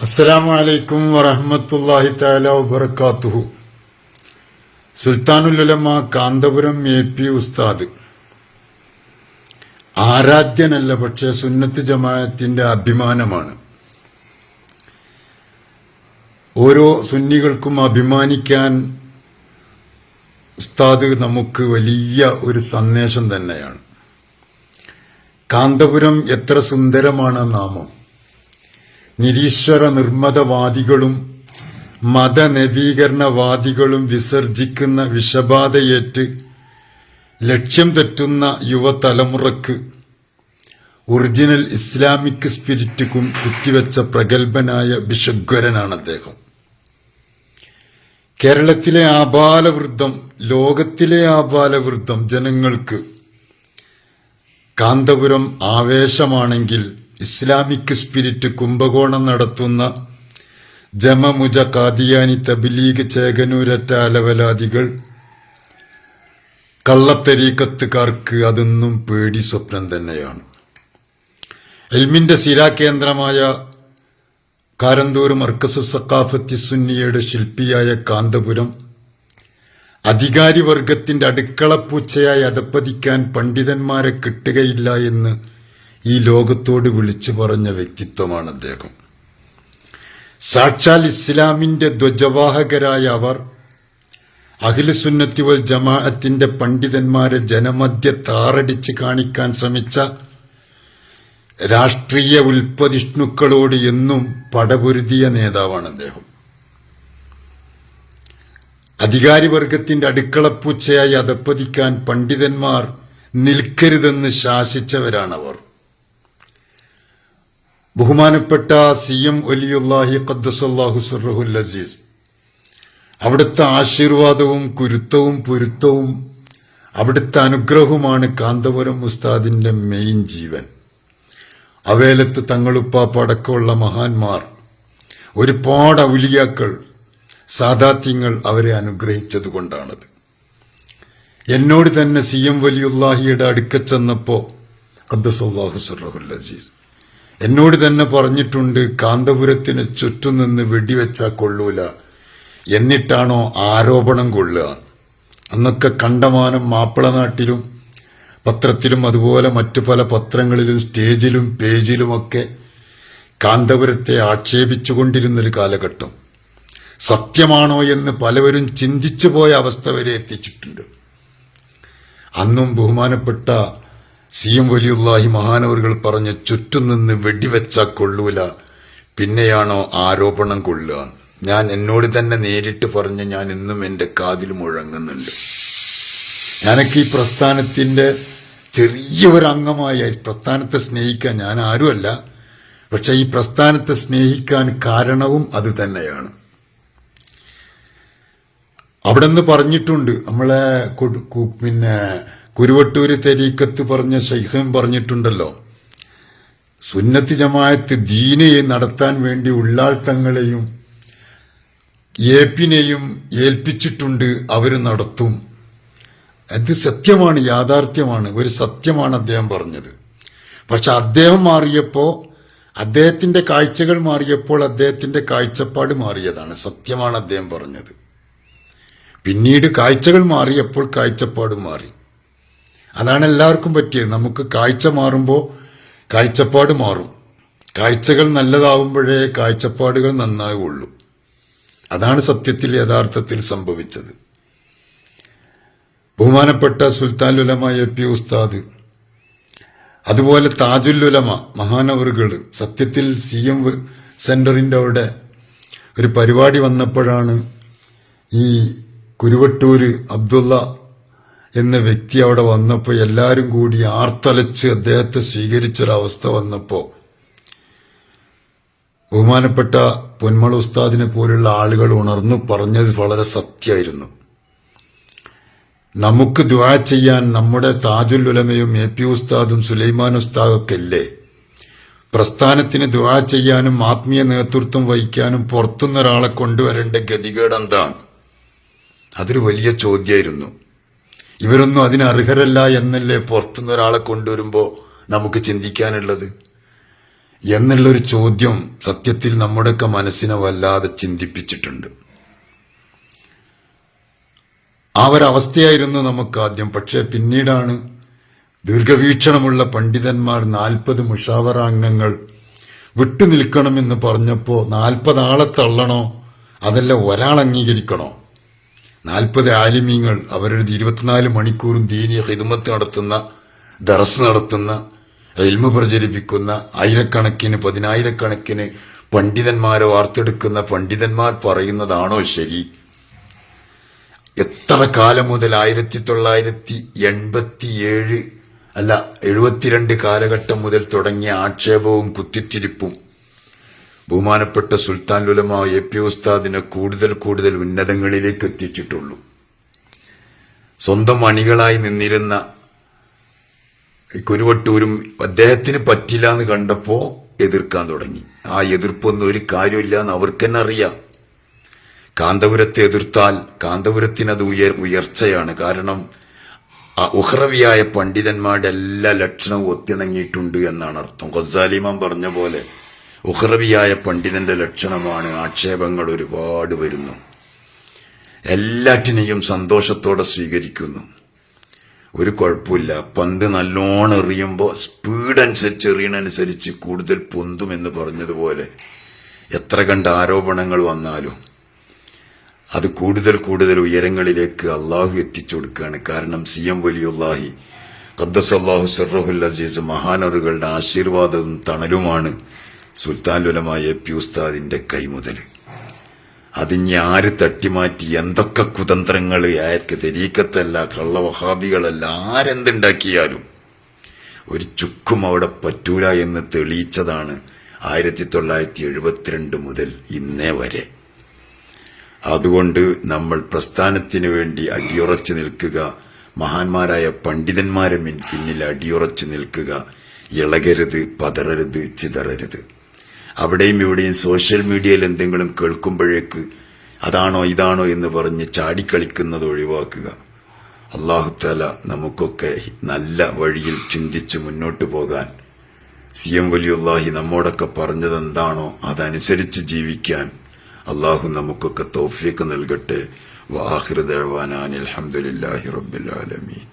അസ്സലാമു അലൈക്കും വറഹ്മത്തുള്ളാഹി തആല വബറകാതുഹു. സുൽത്താനുൽ ഉലമ കാന്തപുരം എ.പി. ഉസ്താദ് ആരാധ്യനല്ല, പക്ഷേ സുന്നത്ത് ജമാഅത്തിന്റെ അഭിമാനമാണ്. ഓരോ സുന്നികൾക്കും അഭിമാനിക്കാൻ ഉസ്താദ് നമുക്ക് വലിയ ഒരു സന്ദേശം തന്നെയാണ്. കാന്തപുരം എത്ര സുന്ദരമാണ് നാമം. നിരീശ്വര നിർമ്മതവാദികളും മതനവീകരണവാദികളും വിസർജിക്കുന്ന വിഷബാധയേറ്റ് ലക്ഷ്യം തെറ്റുന്ന യുവതലമുറക്ക് ഒറിജിനൽ ഇസ്ലാമിക് സ്പിരിറ്റ് കുത്തിവെച്ച പ്രഗത്ഭനായ ഭിഷഗ്വരനാണ് അദ്ദേഹം. കേരളത്തിലെ ആബാലവൃദ്ധം, ലോകത്തിലെ ആബാലവൃദ്ധം ജനങ്ങൾക്ക് കാന്തപുരം ആവേശമാണെങ്കിൽ ഇസ്ലാമിക് സ്പിരിറ്റ് കുംഭകോണം നടത്തുന്ന ജമമുജ കാദിയാനി തബ്ലീഗ് ചേകനൂരറ്റ അലവലാദികൾ കള്ളത്തരീക്കത്തുകാർക്ക് അതൊന്നും പേടി സ്വപ്നം തന്നെയാണ്. ഇൽമിന്റെ സിരാകേന്ദ്രമായ കാരന്തൂർ മർക്കസു സഖാഫത്തി സുന്നിയുടെ ശില്പിയായ കാന്തപുരം അധികാരി വർഗത്തിന്റെ അടുക്കളപ്പൂച്ചയായി അധപ്പതിക്കാൻ പണ്ഡിതന്മാരെ കിട്ടുകയില്ല എന്ന് ഈ ലോകത്തോട് വിളിച്ചു പറഞ്ഞ വ്യക്തിത്വമാണ് അദ്ദേഹം. സാക്ഷാൽ ഇസ്ലാമിന്റെ ധ്വജവാഹകരായ അവർ അഹ്ലുസുന്നത്തി വൽ ജമാഅത്തിന്റെ പണ്ഡിതന്മാരെ ജനമധ്യ താറടിച്ച് കാണിക്കാൻ ശ്രമിച്ച രാഷ്ട്രീയ ഉൽപ്പതിഷ്ണുക്കളോട് എന്നും പടപൊരുതിയ നേതാവാണ് അദ്ദേഹം. അധികാരിവർഗത്തിന്റെ അടുക്കളപ്പൂച്ചയായി അധപ്പതിക്കാൻ പണ്ഡിതന്മാർ നിൽക്കരുതെന്ന് ശാസിച്ചവരാണവർ. ബഹുമാനപ്പെട്ട സി.എം. വലിയുല്ലാഹി ഖദ്ദസല്ലാഹു സിർറഹുൽ അസീസ്, അവിടുത്തെ ആശീർവാദവും കുരുത്തവും പൊരുത്തവും അവിടുത്തെ അനുഗ്രഹവുമാണ് കാന്തപുരം ഉസ്താദിന്റെ മെയിൻ ജീവൻ. അവേലത്ത് തങ്ങളുപ്പാപ്പടക്കമുള്ള മഹാന്മാർ, ഒരുപാട് ഔലിയാക്കൾ, സാദാത്യങ്ങൾ അവരെ അനുഗ്രഹിച്ചതുകൊണ്ടാണത്. എന്നോട് തന്നെ സി.എം. വലിയുല്ലാഹിയുടെ അടുക്ക ചെന്നപ്പോ ഖദ്ദസല്ലാഹു സിർറഹുൽ അസീസ് എന്നോട് തന്നെ പറഞ്ഞിട്ടുണ്ട്, കാന്തപുരത്തിന് ചുറ്റുനിന്ന് വെടിവെച്ചാൽ കൊള്ളൂല, എന്നിട്ടാണോ ആരോപണം കൊള്ളുക. അന്നൊക്കെ കണ്ടമാനം മാപ്പിളനാട്ടിലും പത്രത്തിലും അതുപോലെ മറ്റു പല പത്രങ്ങളിലും സ്റ്റേജിലും പേജിലുമൊക്കെ കാന്തപുരത്തെ ആക്ഷേപിച്ചുകൊണ്ടിരുന്നൊരു കാലഘട്ടം. സത്യമാണോ എന്ന് പലവരും ചിന്തിച്ചു പോയ അവസ്ഥ വരെ എത്തിച്ചിട്ടുണ്ട്. അന്നും ബഹുമാനപ്പെട്ട സി.എം. വലിയുല്ലാഹി മഹാനവറുകൾ പറഞ്ഞ ചുറ്റുനിന്ന് വെടിവെച്ചാൽ കൊള്ളൂല, പിന്നെയാണോ ആരോപണം കൊള്ളുക. ഞാൻ എന്നോട് തന്നെ നേരിട്ട് പറഞ്ഞ് ഞാൻ ഇന്നും എന്റെ കാതിൽ മുഴങ്ങുന്നുണ്ട്. ഞാനൊക്കെ ഈ പ്രസ്ഥാനത്തിന്റെ ചെറിയൊരംഗമായ പ്രസ്ഥാനത്തെ സ്നേഹിക്കാൻ ഞാൻ ആരുമല്ല, പക്ഷെ ഈ പ്രസ്ഥാനത്തെ സ്നേഹിക്കാൻ കാരണവും അത് തന്നെയാണ്. അവിടെ നിന്ന് പറഞ്ഞിട്ടുണ്ട്, നമ്മളെ കുരുവട്ടൂര് തരീക്കത്ത് പറഞ്ഞ ശൈഖൻ പറഞ്ഞിട്ടുണ്ടല്ലോ, സുന്നത്ത് ജമാഅത്ത് ദീനെ നടത്താൻ വേണ്ടി ഉള്ളാൾ തങ്ങളെയും ഏപ്പിനെയും ഏൽപ്പിച്ചിട്ടുണ്ട്, അവര് നടത്തും. അത് സത്യമാണ്, യാഥാർത്ഥ്യമാണ്, ഒരു സത്യമാണ് അദ്ദേഹം പറഞ്ഞത്. പക്ഷെ അദ്ദേഹം മാറിയപ്പോ, അദ്ദേഹത്തിന്റെ കാഴ്ചകൾ മാറിയപ്പോൾ അദ്ദേഹത്തിന്റെ കാഴ്ചപ്പാട് മാറിയതാണ്. സത്യമാണ് അദ്ദേഹം പറഞ്ഞത്. പിന്നീട് കാഴ്ചകൾ മാറിയപ്പോൾ കാഴ്ചപ്പാട് മാറി. അതാണ് എല്ലാവർക്കും പറ്റിയത്. നമുക്ക് കാഴ്ച മാറുമ്പോൾ കാഴ്ചപ്പാട് മാറും. കാഴ്ചകൾ നല്ലതാവുമ്പോഴേ കാഴ്ചപ്പാടുകൾ നന്നാവുള്ളൂ. അതാണ് സത്യത്തിൽ യഥാർത്ഥത്തിൽ സംഭവിച്ചത്. ബഹുമാനപ്പെട്ട സുൽത്താനുൽ ഉലമ എ.പി. ഉസ്താദ്, അതുപോലെ താജുൽ ഉലമ മഹാനവറുകൾ, സത്യത്തിൽ സി.എം. സെന്ററിന്റെ അവിടെ ഒരു പരിപാടി വന്നപ്പോഴാണ് ഈ കുരുവട്ടൂര് അബ്ദുള്ള എന്ന വ്യക്തി അവിടെ വന്നപ്പോൾ എല്ലാവരും കൂടി ആർത്തലച്ച് അദ്ദേഹത്തെ സ്വീകരിച്ചൊരവസ്ഥ വന്നപ്പോ ബഹുമാനപ്പെട്ട പൊന്മള ഉസ്താദിനെ പോലുള്ള ആളുകൾ ഉണർന്നു പറഞ്ഞത് വളരെ സത്യമായിരുന്നു. നമുക്ക് ദുആ ചെയ്യാൻ നമ്മുടെ താജുൽ ഉലമയും എ.പി. ഉസ്താദും സുലൈമാൻ ഉസ്താദൊക്കെ അല്ലേ. പ്രസ്ഥാനത്തിന് ദുആ ചെയ്യാനും ആത്മീയ നേതൃത്വം വഹിക്കാനും പുറത്തുനിന്നൊരാളെ കൊണ്ടുവരേണ്ട ഗതികേട് എന്താണ്? അതൊരു വലിയ ചോദ്യമായിരുന്നു. ഇവരൊന്നും അതിന് അർഹരല്ല എന്നല്ലേ പുറത്തുനിന്നൊരാളെ കൊണ്ടുവരുമ്പോ നമുക്ക് ചിന്തിക്കാനുള്ളത്. എന്നുള്ളൊരു ചോദ്യം സത്യത്തിൽ നമ്മുടെയൊക്കെ മനസ്സിനെ വല്ലാതെ ചിന്തിപ്പിച്ചിട്ടുണ്ട്. ആ ഒരവസ്ഥയായിരുന്നു നമുക്ക് ആദ്യം. പക്ഷെ പിന്നീടാണ് ദീർഘവീക്ഷണമുള്ള പണ്ഡിതന്മാർ 40 മുഷാവറ അംഗങ്ങൾ വിട്ടുനിൽക്കണമെന്ന് പറഞ്ഞപ്പോ 40 ആളെ തള്ളണോ അതല്ല ഒരാൾ അംഗീകരിക്കണോ? 40 ആലിമീങ്ങൾ അവരൊരു 24 മണിക്കൂറും ദീനീയ ഖിദ്മത്ത് നടത്തുന്ന, ദർസ് നടത്തുന്ന, ഇൽമു പ്രചരിപ്പിക്കുന്ന, ആയിരക്കണക്കിന് 10,000-കണക്കിന് പണ്ഡിതന്മാരെ വാർത്തെടുക്കുന്ന പണ്ഡിതന്മാർ പറയുന്നതാണോ ശരി? എത്ര കാലം മുതൽ 1987 അല്ല 72 കാലഘട്ടം മുതൽ തുടങ്ങിയ ആക്ഷേപവും കുത്തിത്തിരിപ്പും ബഹുമാനപ്പെട്ട സുൽത്താൻ ഉലമ AP ഉസ്താദിനെ കൂടുതൽ ഉന്നതങ്ങളിലേക്ക് എത്തിച്ചിട്ടുള്ളൂ. സ്വന്തം അണികളായി നിന്നിരുന്ന കുരുവട്ടൂരും അദ്ദേഹത്തിന് പറ്റില്ല എന്ന് കണ്ടപ്പോ എതിർക്കാൻ തുടങ്ങി. ആ എതിർപ്പൊന്നും ഒരു കാര്യമില്ല എന്ന് അവർക്ക് തന്നെ അറിയാം. കാന്തപുരത്തെ എതിർത്താൽ കാന്തപുരത്തിനത് ഉയർച്ചയാണ്. കാരണം ഉഹ്റവിയായ പണ്ഡിതന്മാരുടെ എല്ലാ ലക്ഷണവും ഒത്തിണങ്ങിയിട്ടുണ്ട് എന്നാണ് അർത്ഥം. ഗസാലിമാൻ പറഞ്ഞ പോലെ ഉഹ്റവിയായ പണ്ഡിതന്റെ ലക്ഷണമാണ് ആക്ഷേപങ്ങൾ ഒരുപാട് വരുന്നു. എല്ലാറ്റിനെയും സന്തോഷത്തോടെ സ്വീകരിക്കുന്നു. ഒരു കുഴപ്പമില്ല. പന്ത് നല്ലോണം എറിയുമ്പോൾ സ്പീഡ് അനുസരിച്ച് എറിയണനുസരിച്ച് കൂടുതൽ പൊന്തുമെന്ന് പറഞ്ഞതുപോലെ എത്ര കണ്ട ആരോപണങ്ങൾ വന്നാലും അത് കൂടുതൽ ഉയരങ്ങളിലേക്ക് അള്ളാഹു എത്തിച്ചു കൊടുക്കുകയാണ്. കാരണം CM വലിയുല്ലാഹി ഖദ്ദസല്ലാഹു സിർറഹുൽ അസീസ് മഹാനറുകളുടെ ആശീർവാദവും തണലുമാണ് സുൽത്താൻ ഉലമ AP ഉസ്താദിന്റെ കൈമുതൽ. അതിഞ്ഞ് ആര് തട്ടിമാറ്റി എന്തൊക്കെ കുതന്ത്രങ്ങൾ തെരീക്കത്തല്ല, കള്ള വഹാബികളല്ല, ആരെന്തുണ്ടാക്കിയാലും ഒരു ചുക്കും അവിടെ പറ്റൂല എന്ന് തെളിയിച്ചതാണ് 1972 മുതൽ ഇന്നേ വരെ. അതുകൊണ്ട് നമ്മൾ പ്രസ്ഥാനത്തിന് വേണ്ടി അടിയുറച്ചു നിൽക്കുക, മഹാന്മാരായ പണ്ഡിതന്മാരെ പിന്നിൽ അടിയുറച്ചു നിൽക്കുക, ഇളകരുത്, പതറരുത്, ചിതറരുത്. അവിടെയും ഇവിടെയും സോഷ്യൽ മീഡിയയിൽ എന്തെങ്കിലും കേൾക്കുമ്പോഴേക്ക് അതാണോ ഇതാണോ എന്ന് പറഞ്ഞ് ചാടിക്കളിക്കുന്നത് ഒഴിവാക്കുക. അല്ലാഹു തആല നമുക്കൊക്കെ നല്ല വഴിയിൽ ചിന്തിച്ച് മുന്നോട്ടു പോകാൻ, CM വലിയുല്ലാഹി നമ്മോടൊക്കെ പറഞ്ഞതെന്താണോ അതനുസരിച്ച് ജീവിക്കാൻ അല്ലാഹു നമുക്കൊക്കെ തൗഫീഖ് നൽകട്ടെ. വആഖിറു ദഅ്വാനാ അൽഹംദുലില്ലാഹി റബ്ബിൽ ആലമീൻ.